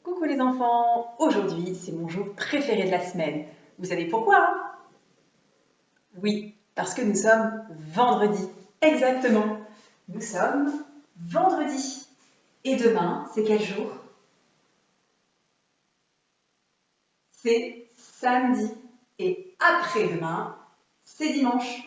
Coucou les enfants, aujourd'hui c'est mon jour préféré de la semaine. Vous savez pourquoi, hein? Oui, parce que nous sommes vendredi. Exactement, nous sommes vendredi. Et demain, c'est quel jour? C'est samedi. Et après-demain, c'est dimanche.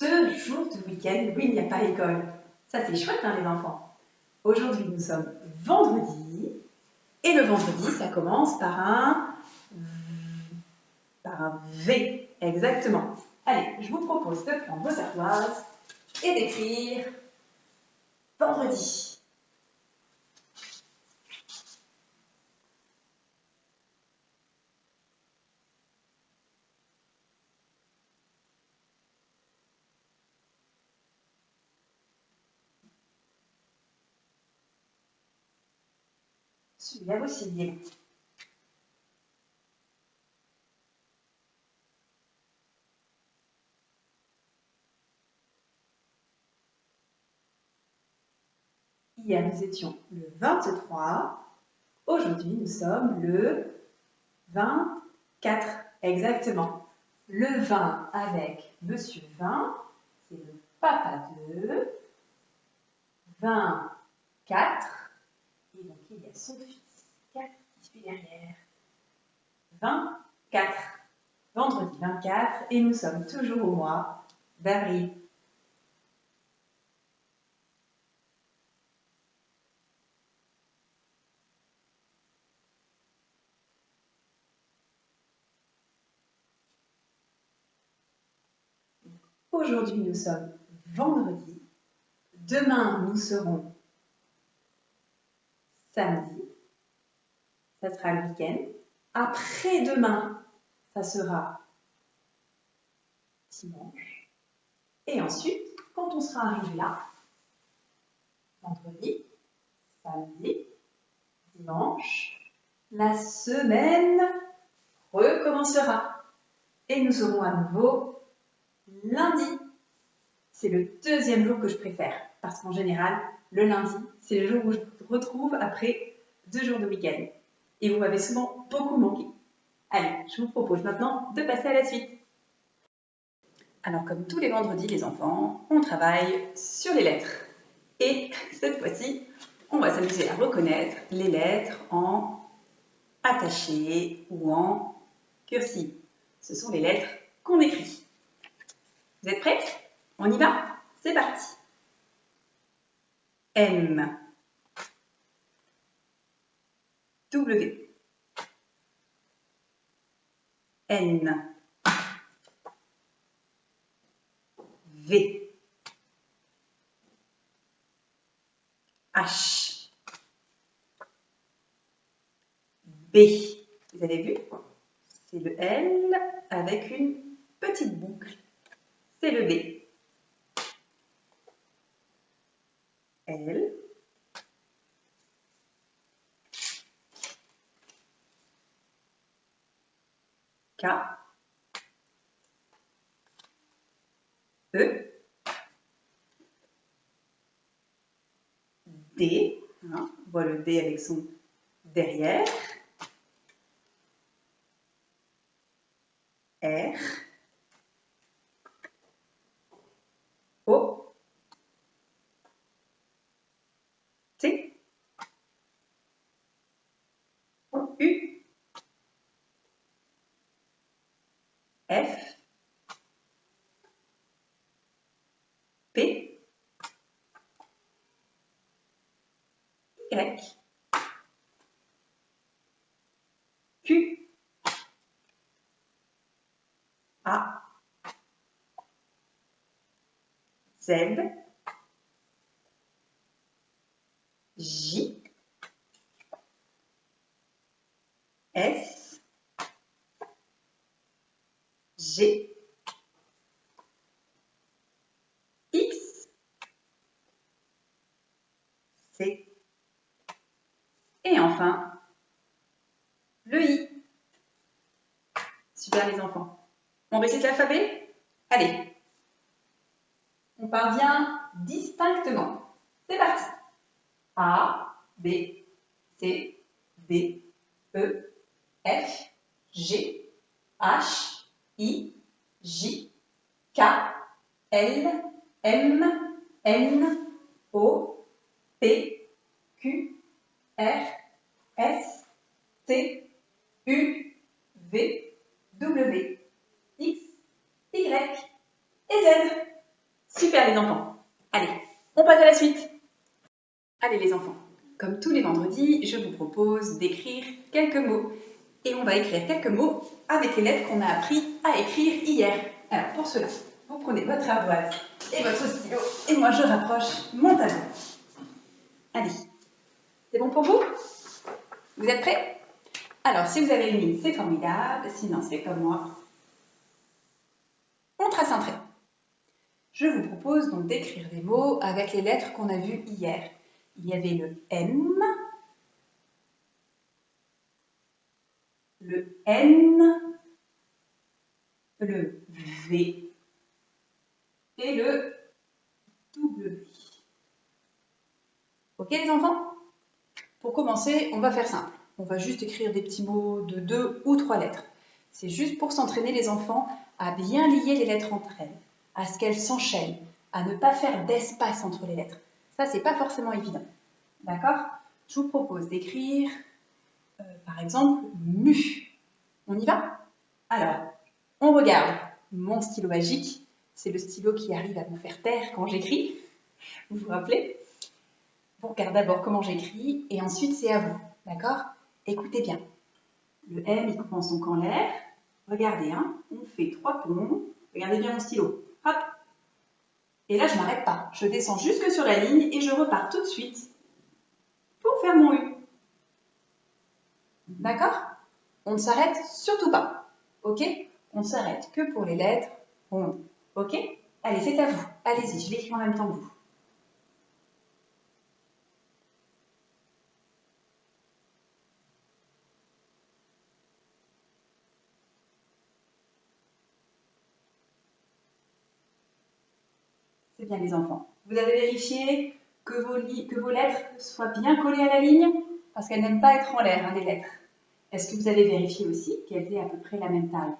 2 jours de week-end où il n'y a pas l'école. Ça c'est chouette hein les enfants. Aujourd'hui nous sommes vendredi. Et le vendredi, ça commence par un V. Exactement. Allez, je vous propose de prendre vos ardoises et d'écrire vendredi. Suivez vos signes. Hier, nous étions le 23. Aujourd'hui, nous sommes le 24. Exactement. Le 20 avec Monsieur 20, c'est le papa de 24. Et donc, il y a son fils 4 qui suit derrière. 24. Vendredi 24. Et nous sommes toujours au mois d'avril. Aujourd'hui, nous sommes vendredi. Demain, nous serons samedi. Ça sera le week-end. Après-demain, ça sera dimanche. Et ensuite, quand on sera arrivé là, vendredi, samedi, dimanche, la semaine recommencera. Et nous serons à nouveau lundi. C'est le deuxième jour que je préfère, parce qu'en général, le lundi, c'est le jour où je vous retrouve après 2 jours de week-end. Et vous m'avez souvent beaucoup manqué. Allez, je vous propose maintenant de passer à la suite. Alors, comme tous les vendredis, les enfants, on travaille sur les lettres. Et cette fois-ci, on va s'amuser à reconnaître les lettres en attaché ou en cursive. Ce sont les lettres qu'on écrit. Vous êtes prêts? On y va? C'est parti. M, W, N, V, H, B. Vous avez vu? C'est le L avec une petite boucle. C'est le B. L, K, E, D, hein, on voit le D avec son derrière, R, O, T, U, F, P, Y, Q, A, Z, J, S, G, X, C, et enfin, le I. Super les enfants. On récite l'alphabet? Allez. On parvient distinctement. C'est parti. A, B, C, D, E, F, G, H, I, J, K, L, M, N, O, P, Q, R, S, T, U, V, W, X, Y et Z. Super les enfants. Allez, on passe à la suite. Allez les enfants, comme tous les vendredis, je vous propose d'écrire quelques mots. Et on va écrire quelques mots avec les lettres qu'on a appris à écrire hier. Alors pour cela, vous prenez votre ardoise et votre stylo et moi je rapproche mon tableau. Allez, c'est bon pour vous? Vous êtes prêts? Alors si vous avez une ligne, c'est formidable, sinon c'est comme moi. On trace un trait. Je vous propose donc d'écrire des mots avec les lettres qu'on a vues hier. Il y avait le M, le N, le V et le W. Ok les enfants? Pour commencer, on va faire simple. On va juste écrire des petits mots de 2 ou 3 lettres. C'est juste pour s'entraîner les enfants à bien lier les lettres entre elles, à ce qu'elles s'enchaînent, à ne pas faire d'espace entre les lettres. Ça, c'est pas forcément évident. D'accord? Je vous propose d'écrire, par exemple, mu. On y va? Alors, on regarde mon stylo magique. C'est le stylo qui arrive à me faire taire quand j'écris. Vous vous rappelez? On regarde d'abord comment j'écris et ensuite c'est à vous. D'accord? Écoutez bien. Le M, il commence donc en l'air. Regardez, hein, on fait 3 ponts. Regardez bien mon stylo. Hop! Et là, je ne m'arrête pas. Je descends jusque sur la ligne et je repars tout de suite pour faire mon U. D'accord? On ne s'arrête surtout pas. Ok? On ne s'arrête que pour les lettres rondes. Ok? Allez, c'est à vous. Allez-y, je l'écris en même temps que vous. C'est bien les enfants. Vous avez vérifié que vos lettres soient bien collées à la ligne? Parce qu'elles n'aiment pas être en l'air, hein, les lettres. Est-ce que vous avez vérifié aussi qu'elles aient à peu près la même taille?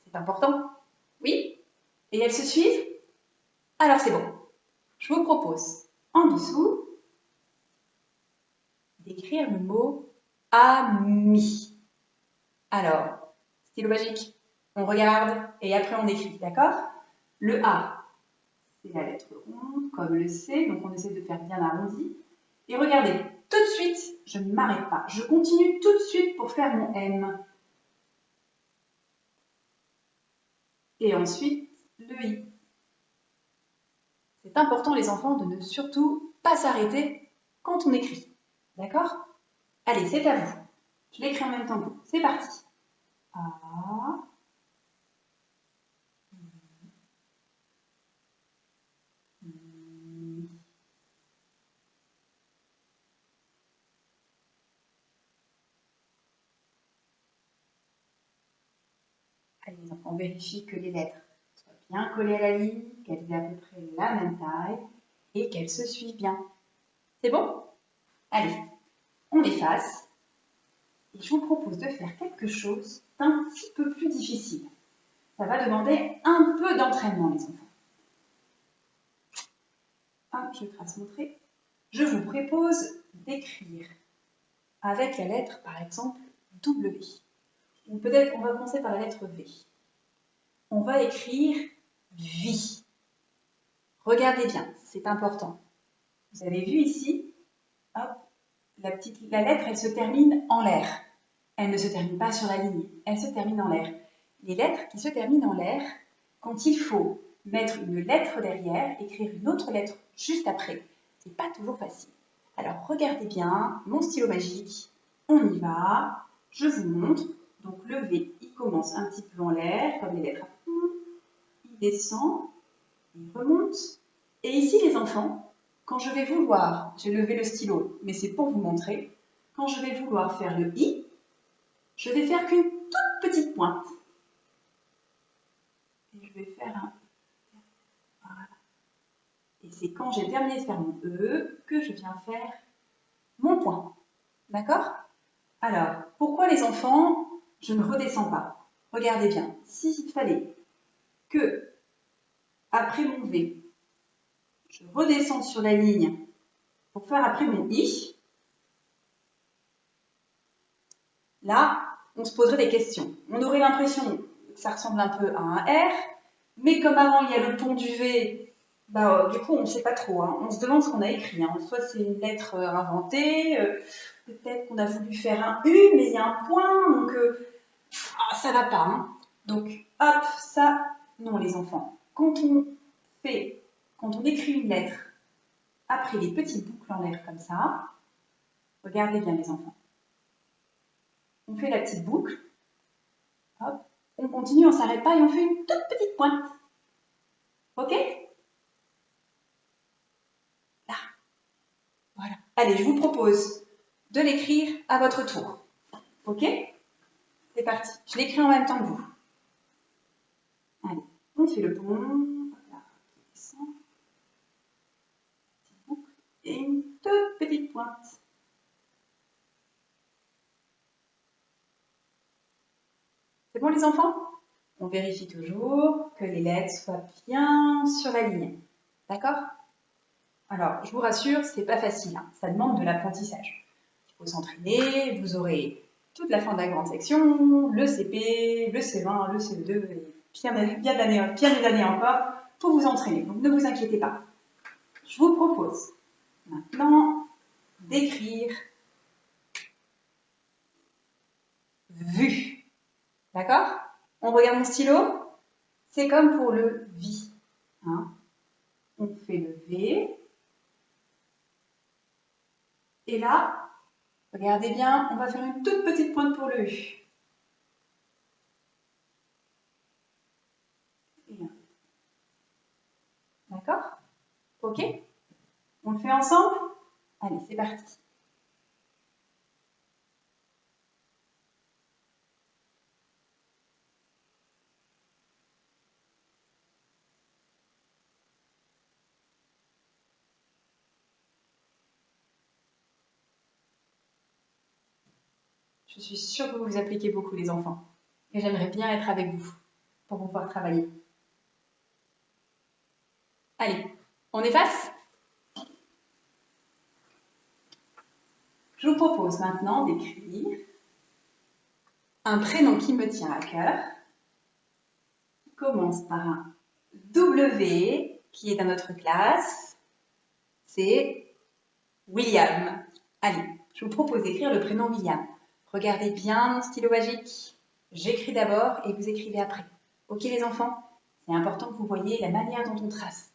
C'est important? Oui? Et elles se suivent? Alors c'est bon. Je vous propose, en dessous, d'écrire le mot ami. Alors, stylo magique, on regarde et après on écrit, d'accord? Le A, c'est la lettre ronde, comme le C, donc on essaie de faire bien arrondi. Et regardez, tout de suite, je ne m'arrête pas, je continue tout de suite pour faire mon M. Et ensuite, le I. C'est important les enfants de ne surtout pas s'arrêter quand on écrit. D'accord? Allez, c'est à vous. Je l'écris en même temps que vous. C'est parti. A. Allez, les enfants, on vérifie que les lettres soient bien collées à la ligne, qu'elles aient à peu près la même taille et qu'elles se suivent bien. C'est bon? Allez, on efface. Et je vous propose de faire quelque chose d'un petit peu plus difficile. Ça va demander un peu d'entraînement, les enfants. Hop, je trace mon trait. Je vous propose d'écrire avec la lettre, par exemple, W. Ou peut-être on va commencer par la lettre V. On va écrire vie. Regardez bien, c'est important. Vous avez vu ici, hop, la lettre, elle se termine en l'air. Elle ne se termine pas sur la ligne, elle se termine en l'air. Les lettres qui se terminent en l'air, quand il faut mettre une lettre derrière, écrire une autre lettre juste après, c'est pas toujours facile. Alors regardez bien, mon stylo magique, on y va, je vous montre. Donc le V, il commence un petit peu en l'air, comme les lettres à fond, il descend, il remonte. Et ici les enfants, quand je vais vouloir, j'ai levé le stylo, mais c'est pour vous montrer, quand je vais vouloir faire le I, je vais faire qu'une toute petite pointe. Et je vais faire un... Voilà. Et c'est quand j'ai terminé de faire mon E que je viens faire mon point. D'accord? Alors, pourquoi les enfants, je ne redescends pas? Regardez bien, s'il fallait que, après mon V, je redescende sur la ligne pour faire après mon I, là, on se poserait des questions. On aurait l'impression que ça ressemble un peu à un R, mais comme avant il y a le pont du V, bah, du coup on ne sait pas trop. Hein. On se demande ce qu'on a écrit. Hein. Soit c'est une lettre inventée, peut-être qu'on a voulu faire un U, mais il y a un point, donc ça va pas. Hein. Donc hop, ça, non les enfants. Quand on écrit une lettre après les petites boucles en l'air comme ça, regardez bien les enfants. On fait la petite boucle, hop, on continue, on ne s'arrête pas et on fait une toute petite pointe. Ok? Là. Voilà. Allez, je vous propose de l'écrire à votre tour. Ok? C'est parti. Je l'écris en même temps que vous. Allez, on fait le pont. Voilà. Petite boucle et une toute petite pointe. C'est bon les enfants? On vérifie toujours que les lettres soient bien sur la ligne. D'accord? Alors, je vous rassure, c'est pas facile. Hein. Ça demande de l'apprentissage. Il faut s'entraîner. Vous aurez toute la fin de la grande section, le CP, le C20, le CE2, et bien des années encore pour vous entraîner. Donc ne vous inquiétez pas. Je vous propose maintenant d'écrire vu. D'accord? On regarde mon stylo. C'est comme pour le vi. Hein. On fait le V. Et là, regardez bien, on va faire une toute petite pointe pour le U. D'accord? Ok? On le fait ensemble? Allez, c'est parti. Je suis sûre que vous vous appliquez beaucoup les enfants. Et j'aimerais bien être avec vous pour pouvoir travailler. Allez, on efface? Je vous propose maintenant d'écrire un prénom qui me tient à cœur. Qui commence par un W qui est dans notre classe. C'est William. Allez, je vous propose d'écrire le prénom William. Regardez bien mon stylo magique. J'écris d'abord et vous écrivez après. Ok les enfants? C'est important que vous voyez la manière dont on trace.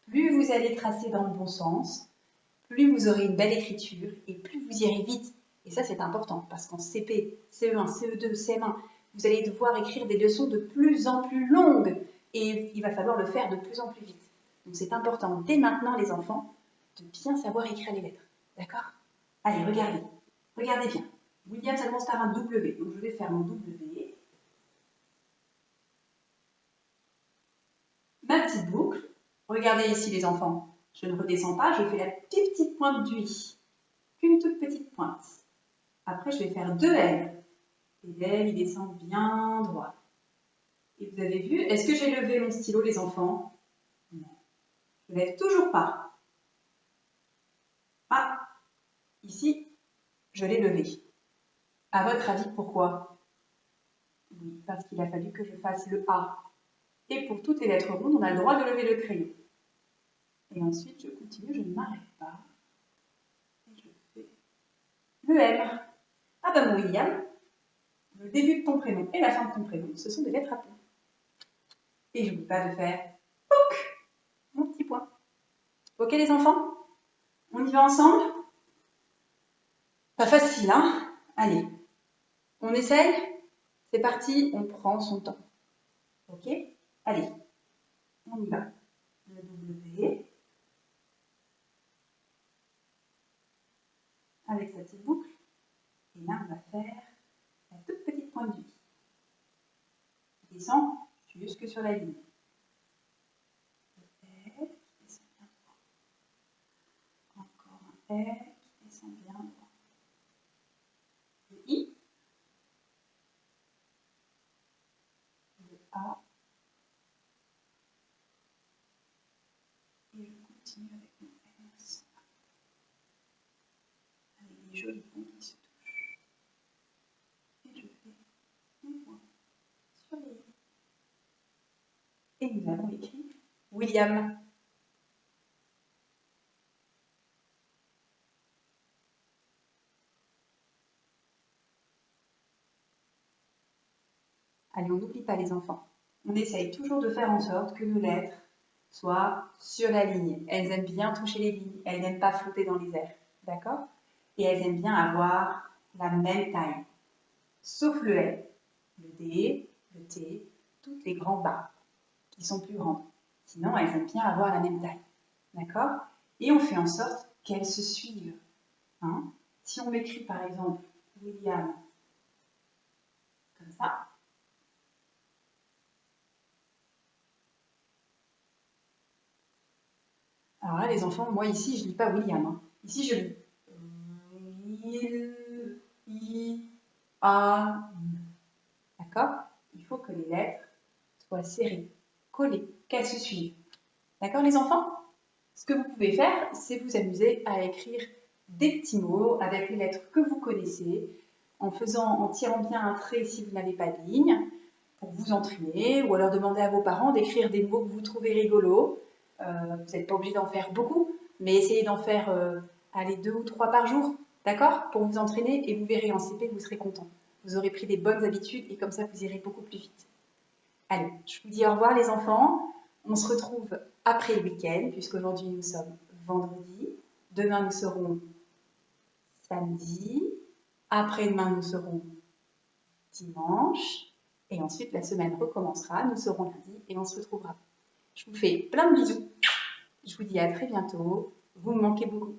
Plus vous allez tracer dans le bon sens, plus vous aurez une belle écriture et plus vous irez vite. Et ça, c'est important parce qu'en CP, CE1, CE2, CM1, vous allez devoir écrire des leçons de plus en plus longues et il va falloir le faire de plus en plus vite. Donc c'est important dès maintenant, les enfants, de bien savoir écrire les lettres. D'accord? Allez, regardez. Regardez bien. William, ça commence par un W. Donc je vais faire mon W. Ma petite boucle. Regardez ici les enfants. Je ne redescends pas, je fais la petite pointe du I. Qu'une toute petite pointe. Après, je vais faire deux L. Et l'L, il descend bien droit. Et vous avez vu, est-ce que j'ai levé mon stylo, les enfants? Non. Je ne lève toujours pas. Ah, ici, je l'ai levé. À votre avis, pourquoi? Oui, parce qu'il a fallu que je fasse le A. Et pour toutes les lettres rondes, on a le droit de lever le crayon. Et ensuite, je continue, je ne m'arrête pas. Et je fais le M. Ah ben mon William, le début de ton prénom et la fin de ton prénom, ce sont des lettres à point. Et je n'oublie pas de faire POC, mon petit point. Ok les enfants? On y va ensemble? Pas facile, hein? Allez, on essaye? C'est parti, on prend son temps. Ok? Allez, on y va. Le W. Avec sa petite boucle. Et là, on va faire la toute petite pointe du I. On descend jusque sur la ligne. Le L qui descend bien droit. Encore un L qui descend bien droit. Le I A. Et je continue avec mon S. Avec des jolis ponts qui se touchent. Et je fais mon point sur les I. Et nous allons écrire William. Allez, on n'oublie pas les enfants. On essaye toujours de faire en sorte que nos lettres soient sur la ligne. Elles aiment bien toucher les lignes, elles n'aiment pas flotter dans les airs. D'accord? Et elles aiment bien avoir la même taille. Sauf le L, le D, le T, toutes les grandes barres qui sont plus grandes. Sinon, elles aiment bien avoir la même taille. D'accord? Et on fait en sorte qu'elles se suivent. Hein? Si on m'écrit par exemple William comme ça, alors là, les enfants, moi ici, je ne lis pas William. Hein. Ici, je lis D'accord? Il faut que les lettres soient serrées, collées, qu'elles se suivent. D'accord, les enfants? Ce que vous pouvez faire, c'est vous amuser à écrire des petits mots avec les lettres que vous connaissez, en tirant bien un trait si vous n'avez pas de ligne, pour vous entraîner, ou alors demander à vos parents d'écrire des mots que vous trouvez rigolos. Vous n'êtes pas obligé d'en faire beaucoup, mais essayez d'en faire 2 ou 3 par jour, d'accord? Pour vous entraîner, et vous verrez en CP, vous serez content. Vous aurez pris des bonnes habitudes et comme ça, vous irez beaucoup plus vite. Allez, je vous dis au revoir les enfants. On se retrouve après le week-end, puisqu'aujourd'hui nous sommes vendredi. Demain nous serons samedi. Après-demain nous serons dimanche. Et ensuite la semaine recommencera. Nous serons lundi et on se retrouvera. Je vous fais plein de bisous. Je vous dis à très bientôt. Vous me manquez beaucoup.